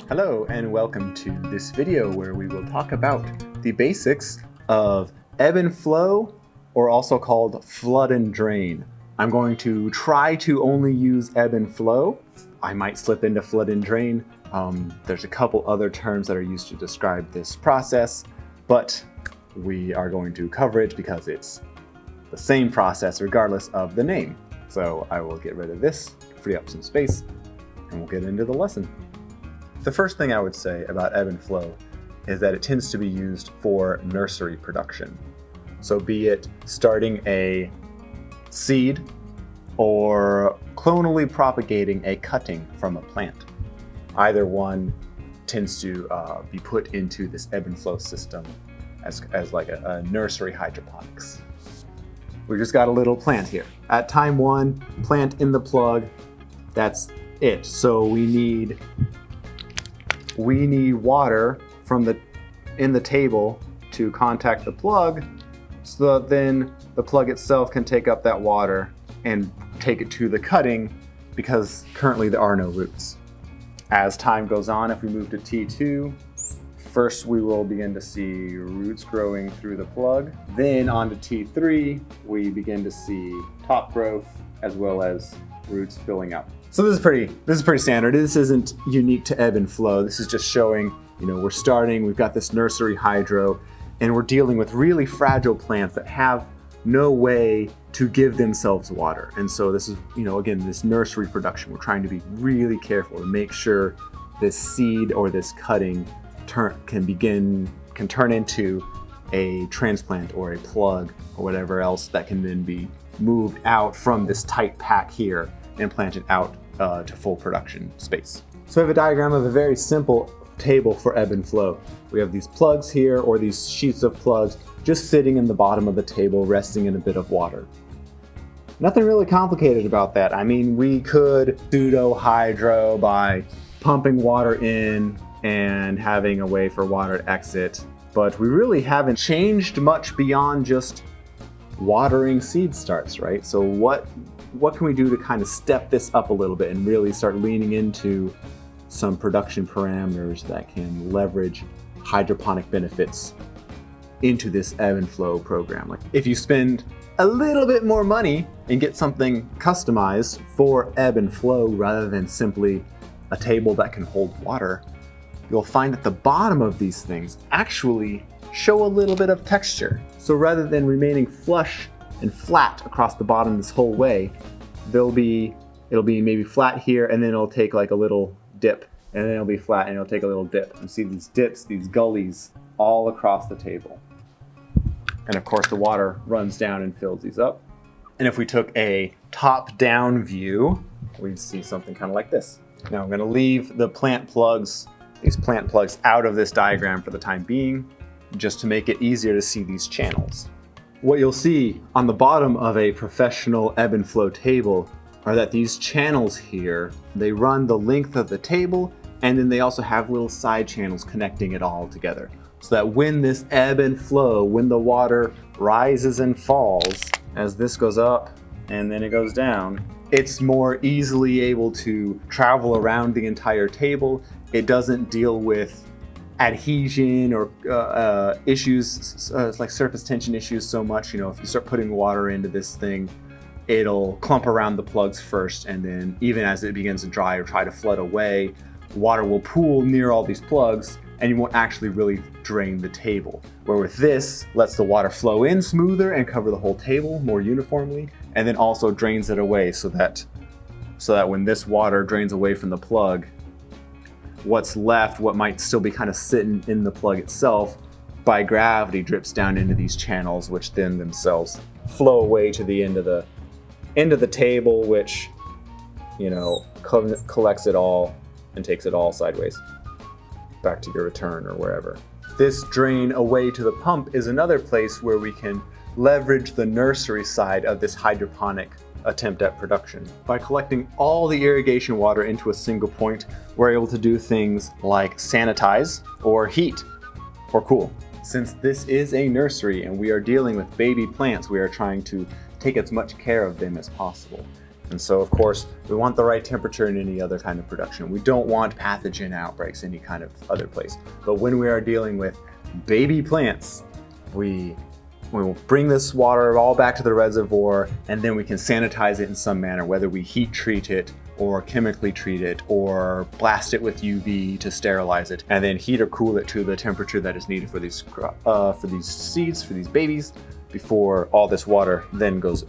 Hello and welcome to this video where we will talk about the basics of ebb and flow, or also called flood and drain. I'm going to try to only use ebb and flow. I might slip into flood and drain. There's a couple other terms that are used to describe this process, but we are going to cover it because it's the same process regardless of the name. So I will get rid of this, free up some space, and we'll get into the lesson. The first thing I would say about ebb and flow is that it tends to be used for nursery production. So be it starting a seed or clonally propagating a cutting from a plant. Either one tends to be put into this ebb and flow system as like a nursery hydroponics. We just got a little plant here. At time one, plant in the plug, that's it. So we need water in the table to contact the plug, so that then the plug itself can take up that water and take it to the cutting, because currently there are no roots. As time goes on, if we move to T2, first we will begin to see roots growing through the plug. Then on to T3, we begin to see top growth as well as roots filling up. So this is pretty standard. This isn't unique to ebb and flow. This is just showing, we're starting, we've got this nursery hydro, and we're dealing with really fragile plants that have no way to give themselves water. And so this is, again, this nursery production, we're trying to be really careful to make sure this seed or this cutting can turn into a transplant or a plug or whatever else that can then be moved out from this tight pack here and planted out to full production space. So we have a diagram of a very simple table for ebb and flow. We have these plugs here, or these sheets of plugs, just sitting in the bottom of the table, resting in a bit of water. Nothing really complicated about that. I mean, we could pseudo hydro by pumping water in and having a way for water to exit, but we really haven't changed much beyond just watering seed starts, right? So what can we do to kind of step this up a little bit and really start leaning into some production parameters that can leverage hydroponic benefits into this ebb and flow program? Like, if you spend a little bit more money and get something customized for ebb and flow rather than simply a table that can hold water, you'll find that the bottom of these things actually show a little bit of texture. So rather than remaining flush and flat across the bottom this whole way, it'll be maybe flat here, and then it'll take like a little dip, and then it'll be flat and it'll take a little dip. You see these dips, these gullies all across the table. And of course the water runs down and fills these up. And if we took a top-down view, we'd see something kind of like this. Now I'm going to leave these plant plugs out of this diagram for the time being, just to make it easier to see these channels. What you'll see on the bottom of a professional ebb and flow table are that these channels here, they run the length of the table, and then they also have little side channels connecting it all together. So that when this ebb and flow, when the water rises and falls, as this goes up and then it goes down, it's more easily able to travel around the entire table. It doesn't deal with adhesion or issues like surface tension issues so much. If you start putting water into this thing, it'll clump around the plugs first, and then even as it begins to dry or try to flood away, water will pool near all these plugs, and you won't actually really drain the table. Where with this, lets the water flow in smoother and cover the whole table more uniformly, and then also drains it away so that when this water drains away from the plug, what's left, what might still be kind of sitting in the plug itself, by gravity drips down into these channels, which then themselves flow away to the end of the table, which collects it all and takes it all sideways back to your return or wherever. This drain away to the pump is another place where we can leverage the nursery side of this hydroponic attempt at production. By collecting all the irrigation water into a single point, we're able to do things like sanitize or heat or cool. Since this is a nursery and we are dealing with baby plants, we are trying to take as much care of them as possible. And so, of course, we want the right temperature in any other kind of production. We don't want pathogen outbreaks any kind of other place. But when we are dealing with baby plants, we will bring this water all back to the reservoir, and then we can sanitize it in some manner, whether we heat treat it or chemically treat it or blast it with UV to sterilize it, and then heat or cool it to the temperature that is needed for these seeds, for these babies, before all this water then goes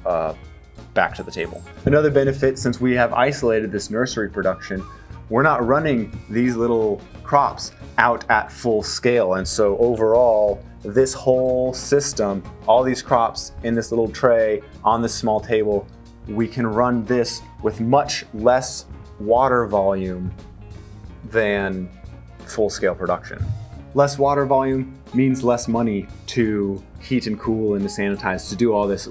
back to the table. Another benefit, since we have isolated this nursery production, we're not running these little crops out at full scale. And so overall, this whole system, all these crops in this little tray on this small table, we can run this with much less water volume than full-scale production. Less water volume means less money to heat and cool and to sanitize, to do all this.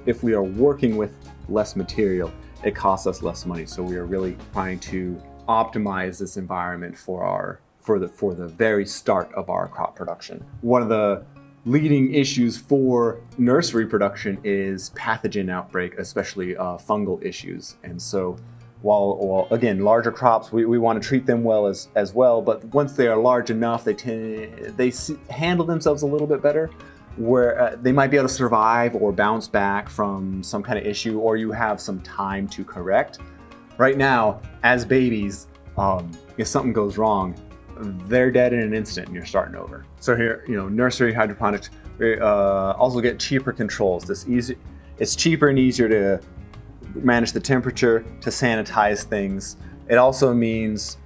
If we are working with less material, it costs us less money. So we are really trying to optimize this environment for the very start of our crop production. One of the leading issues for nursery production is pathogen outbreak, especially fungal issues. And so while again, larger crops, we want to treat them well as well, but once they are large enough, they handle themselves a little bit better, where they might be able to survive or bounce back from some kind of issue, or you have some time to correct. Right now, as babies, if something goes wrong, they're dead in an instant and you're starting over. So here, nursery hydroponics, we also get cheaper controls. It's cheaper and easier to manage the temperature, to sanitize things. It also means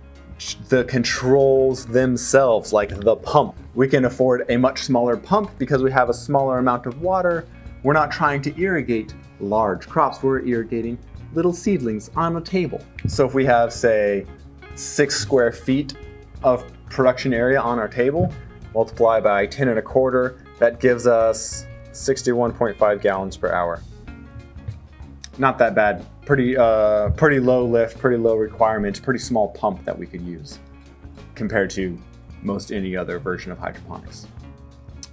the controls themselves, like the pump. We can afford a much smaller pump because we have a smaller amount of water. We're not trying to irrigate large crops, we're irrigating little seedlings on a table. So if we have, say, 6 square feet of production area on our table, multiply by 10 1/4, that gives us 61.5 gallons per hour. Not that bad. Pretty low lift, pretty low requirement, pretty small pump that we could use compared to most any other version of hydroponics.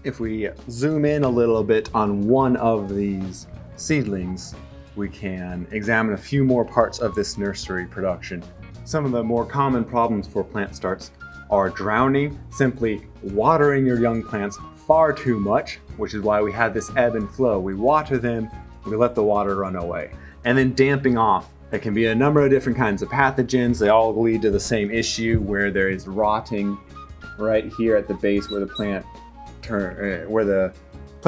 If we zoom in a little bit on one of these seedlings, we can examine a few more parts of this nursery production. Some of the more common problems for plant starts are drowning, simply watering your young plants far too much, which is why we have this ebb and flow. We water them, we let the water run away. And then damping off. It can be a number of different kinds of pathogens. They all lead to the same issue, where there is rotting right here at the base where the plant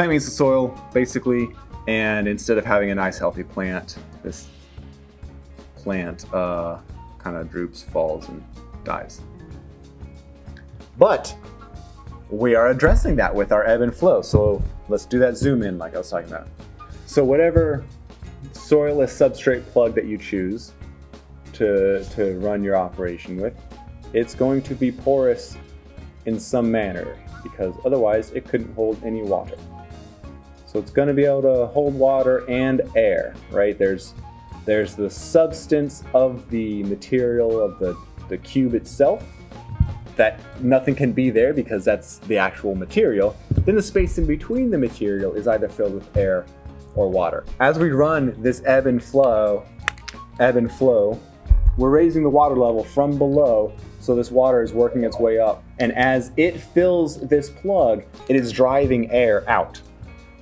meets the soil, basically. And instead of having a nice healthy plant, this plant kind of droops, falls, and dies. But we are addressing that with our ebb and flow. So let's do that zoom in like I was talking about. So whatever soilless substrate plug that you choose to run your operation with, it's going to be porous in some manner, because otherwise it couldn't hold any water. So it's going to be able to hold water and air, right? There's the substance of the material of the cube itself, that nothing can be there because that's the actual material. Then the space in between the material is either filled with air or water. As we run this ebb and flow, we're raising the water level from below, so this water is working its way up. And as it fills this plug, it is driving air out.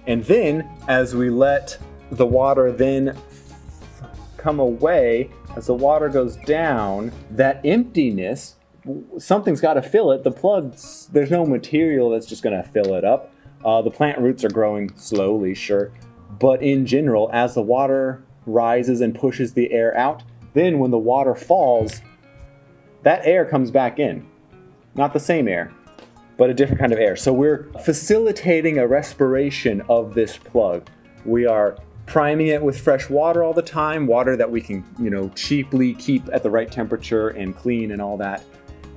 And then as we let the water then come away, as the water goes down, that emptiness, something's got to fill it. The plugs, there's no material that's just going to fill it up. The plant roots are growing slowly, sure. But in general, as the water rises and pushes the air out, then when the water falls, that air comes back in. Not the same air, but a different kind of air. So we're facilitating a respiration of this plug. We are priming it with fresh water all the time, water that we can, cheaply keep at the right temperature and clean and all that.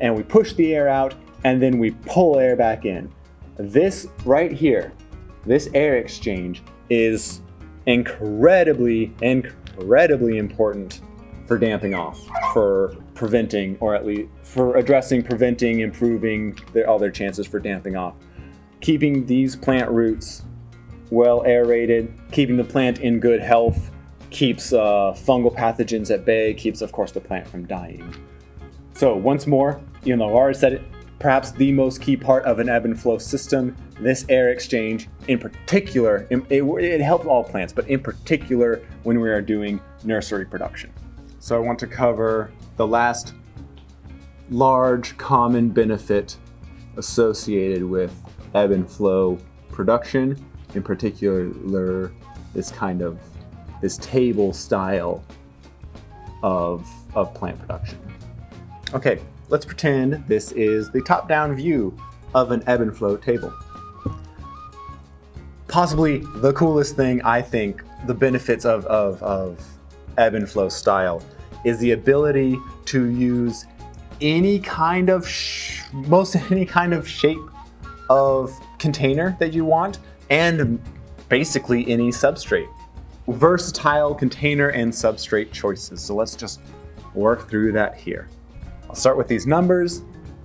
And we push the air out, and then we pull air back in. This right here, this air exchange, is incredibly important for damping off, for preventing, or at least for addressing, preventing, improving all their chances for damping off. Keeping these plant roots well aerated, keeping the plant in good health, keeps fungal pathogens at bay, keeps, of course, the plant from dying. So once more, even though I already said it, perhaps the most key part of an ebb and flow system, this air exchange in particular, it helps all plants, but in particular when we are doing nursery production. So I want to cover the last large common benefit associated with ebb and flow production, in particular this table style of plant production. Okay, let's pretend this is the top-down view of an ebb and flow table. Possibly the coolest thing, I think, the benefits of ebb and flow style is the ability to use any kind of any kind of shape of container that you want, and basically any substrate. Versatile container and substrate choices. So let's just work through that here. I'll start with these numbers.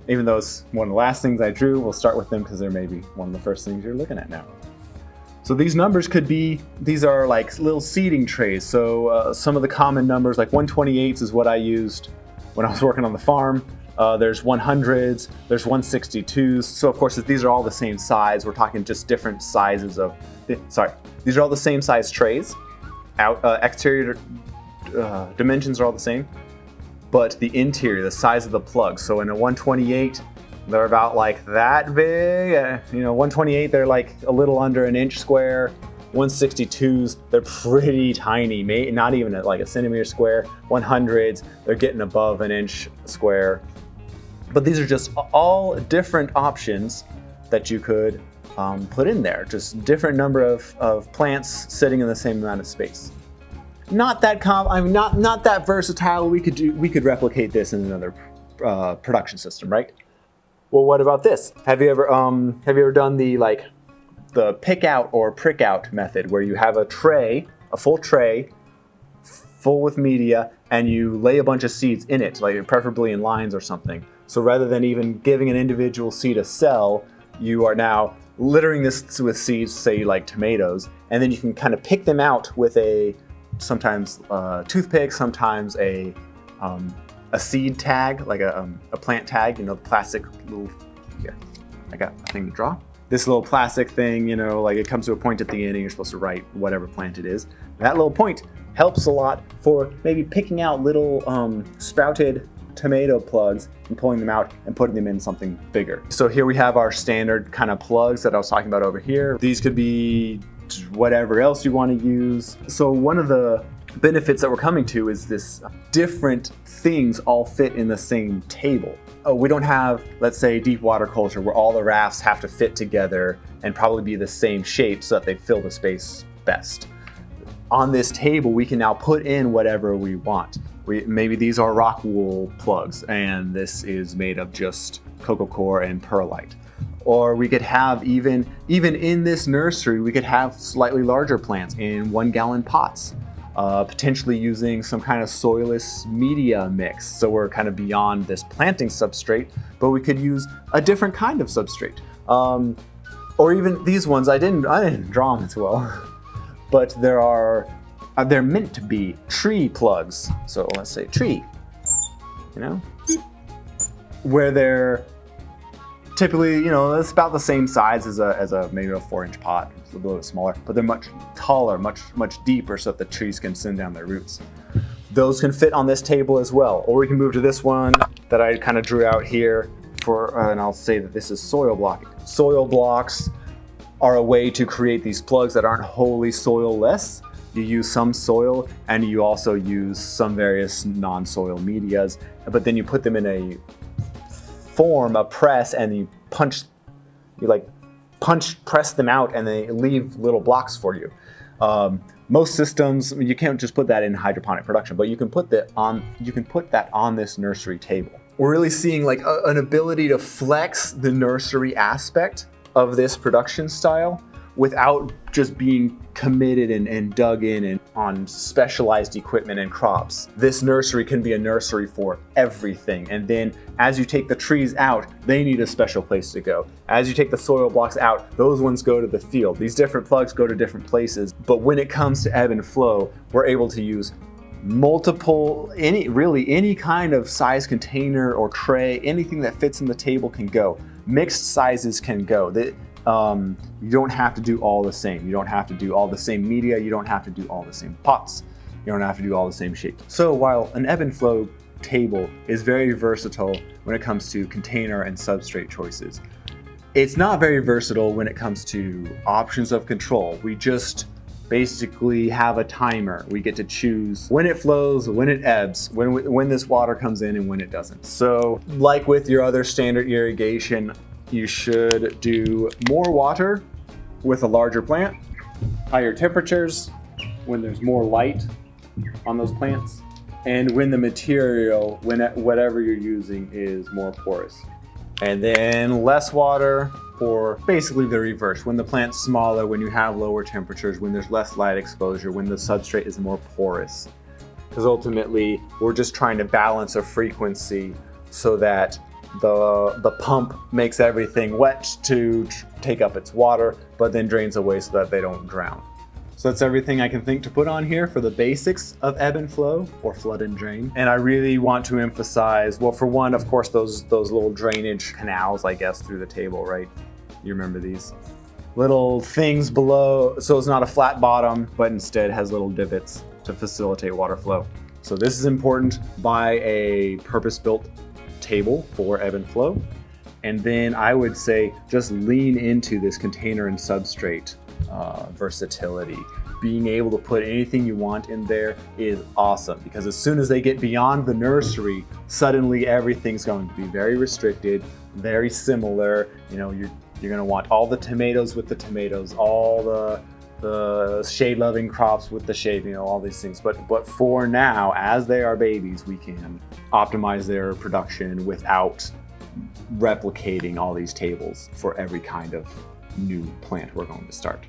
Even though it's one of the last things I drew, we'll start with them because they're maybe one of the first things you're looking at now. So these numbers these are like little seeding trays. So some of the common numbers, like 128s is what I used when I was working on the farm. There's 100s, there's 162s. So of course, if these are all the same size, we're talking just different sizes of, these are all the same size trays. Exterior dimensions are all the same, but the interior, the size of the plug. So in a 128, they're about like that big. 128, they're like a little under an inch square. 162s, they're pretty tiny, not even like a centimeter square. 100s, they're getting above an inch square. But these are just all different options that you could put in there. Just different number of plants sitting in the same amount of space. Not that not that versatile. We could replicate this in another production system, right? Well, what about this? Have you ever done the pick out or prick out method, where you have a full tray full with media, and you lay a bunch of seeds in it, like preferably in lines or something. So rather than even giving an individual seed a cell, you are now littering this with seeds, say like tomatoes, and then you can kind of pick them out with sometimes toothpick, sometimes a seed tag, like a plant tag, the plastic little, here, I got a thing to draw. This little plastic thing, like it comes to a point at the end and you're supposed to write whatever plant it is. That little point helps a lot for maybe picking out little sprouted tomato plugs and pulling them out and putting them in something bigger. So here we have our standard kind of plugs that I was talking about over here. These could be whatever else you want to use. So one of the benefits that we're coming to is this different things all fit in the same table. We don't have, let's say, deep water culture where all the rafts have to fit together and probably be the same shape so that they fill the space best. On this table, we can now put in whatever we want. Maybe these are rock wool plugs, and this is made of just coco coir and perlite. Or we could have, even in this nursery, we could have slightly larger plants in 1-gallon pots, potentially using some kind of soilless media mix. So we're kind of beyond this planting substrate, but we could use a different kind of substrate. Or even these ones, I didn't draw them as well, but they're meant to be tree plugs. So let's say tree, where they're typically, it's about the same size as a maybe a 4-inch pot. It's a little bit smaller, but they're much taller, much deeper, so that the trees can send down their roots. Those can fit on this table as well. Or we can move to this one that I kind of drew out here and I'll say that this is soil blocking. Soil blocks are a way to create these plugs that aren't wholly soil-less. You use some soil, and you also use some various non-soil medias, but then you put them in a press, and you press them out, and they leave little blocks for you. Most systems, you can't just put that in hydroponic production, but you can put that on this nursery table. We're really seeing like an ability to flex the nursery aspect of this production style without just being committed and dug in and on specialized equipment and crops. This nursery can be a nursery for everything. And then as you take the trees out, they need a special place to go. As you take the soil blocks out, those ones go to the field. These different plugs go to different places. But when it comes to Ebb and Flow, we're able to use multiple, any kind of size container or tray, anything that fits in the table can go. Mixed sizes can go. You don't have to do all the same. You don't have to do all the same media. You don't have to do all the same pots. You don't have to do all the same shapes. So while an Ebb and Flow table is very versatile when it comes to container and substrate choices, it's not very versatile when it comes to options of control. We just basically have a timer. We get to choose when it flows, when it ebbs, when this water comes in and when it doesn't. So like with your other standard irrigation, you should do more water with a larger plant, higher temperatures when there's more light on those plants, and when the material, whatever you're using, is more porous. And then less water, or basically the reverse. When the plant's smaller, when you have lower temperatures, when there's less light exposure, when the substrate is more porous. Because ultimately, we're just trying to balance a frequency so that the pump makes everything wet to take up its water, but then drains away so that they don't drown. So that's everything I can think to put on here for the basics of Ebb and Flow, or flood and drain. And I really want to emphasize, well, for one, of course, those little drainage canals, I guess, through the table, right? You remember these little things below, so it's not a flat bottom, but instead has little divots to facilitate water flow. So this is important. Buy a purpose-built table for Ebb and Flow. And then I would say just lean into this container and substrate versatility. Being able to put anything you want in there is awesome, because as soon as they get beyond the nursery, suddenly everything's going to be very restricted, very similar. You know, you're going to want all the tomatoes with the tomatoes, all the shade-loving crops with the shade, you know, all these things. But for now, as they are babies, we can optimize their production without replicating all these tables for every kind of new plant we're going to start.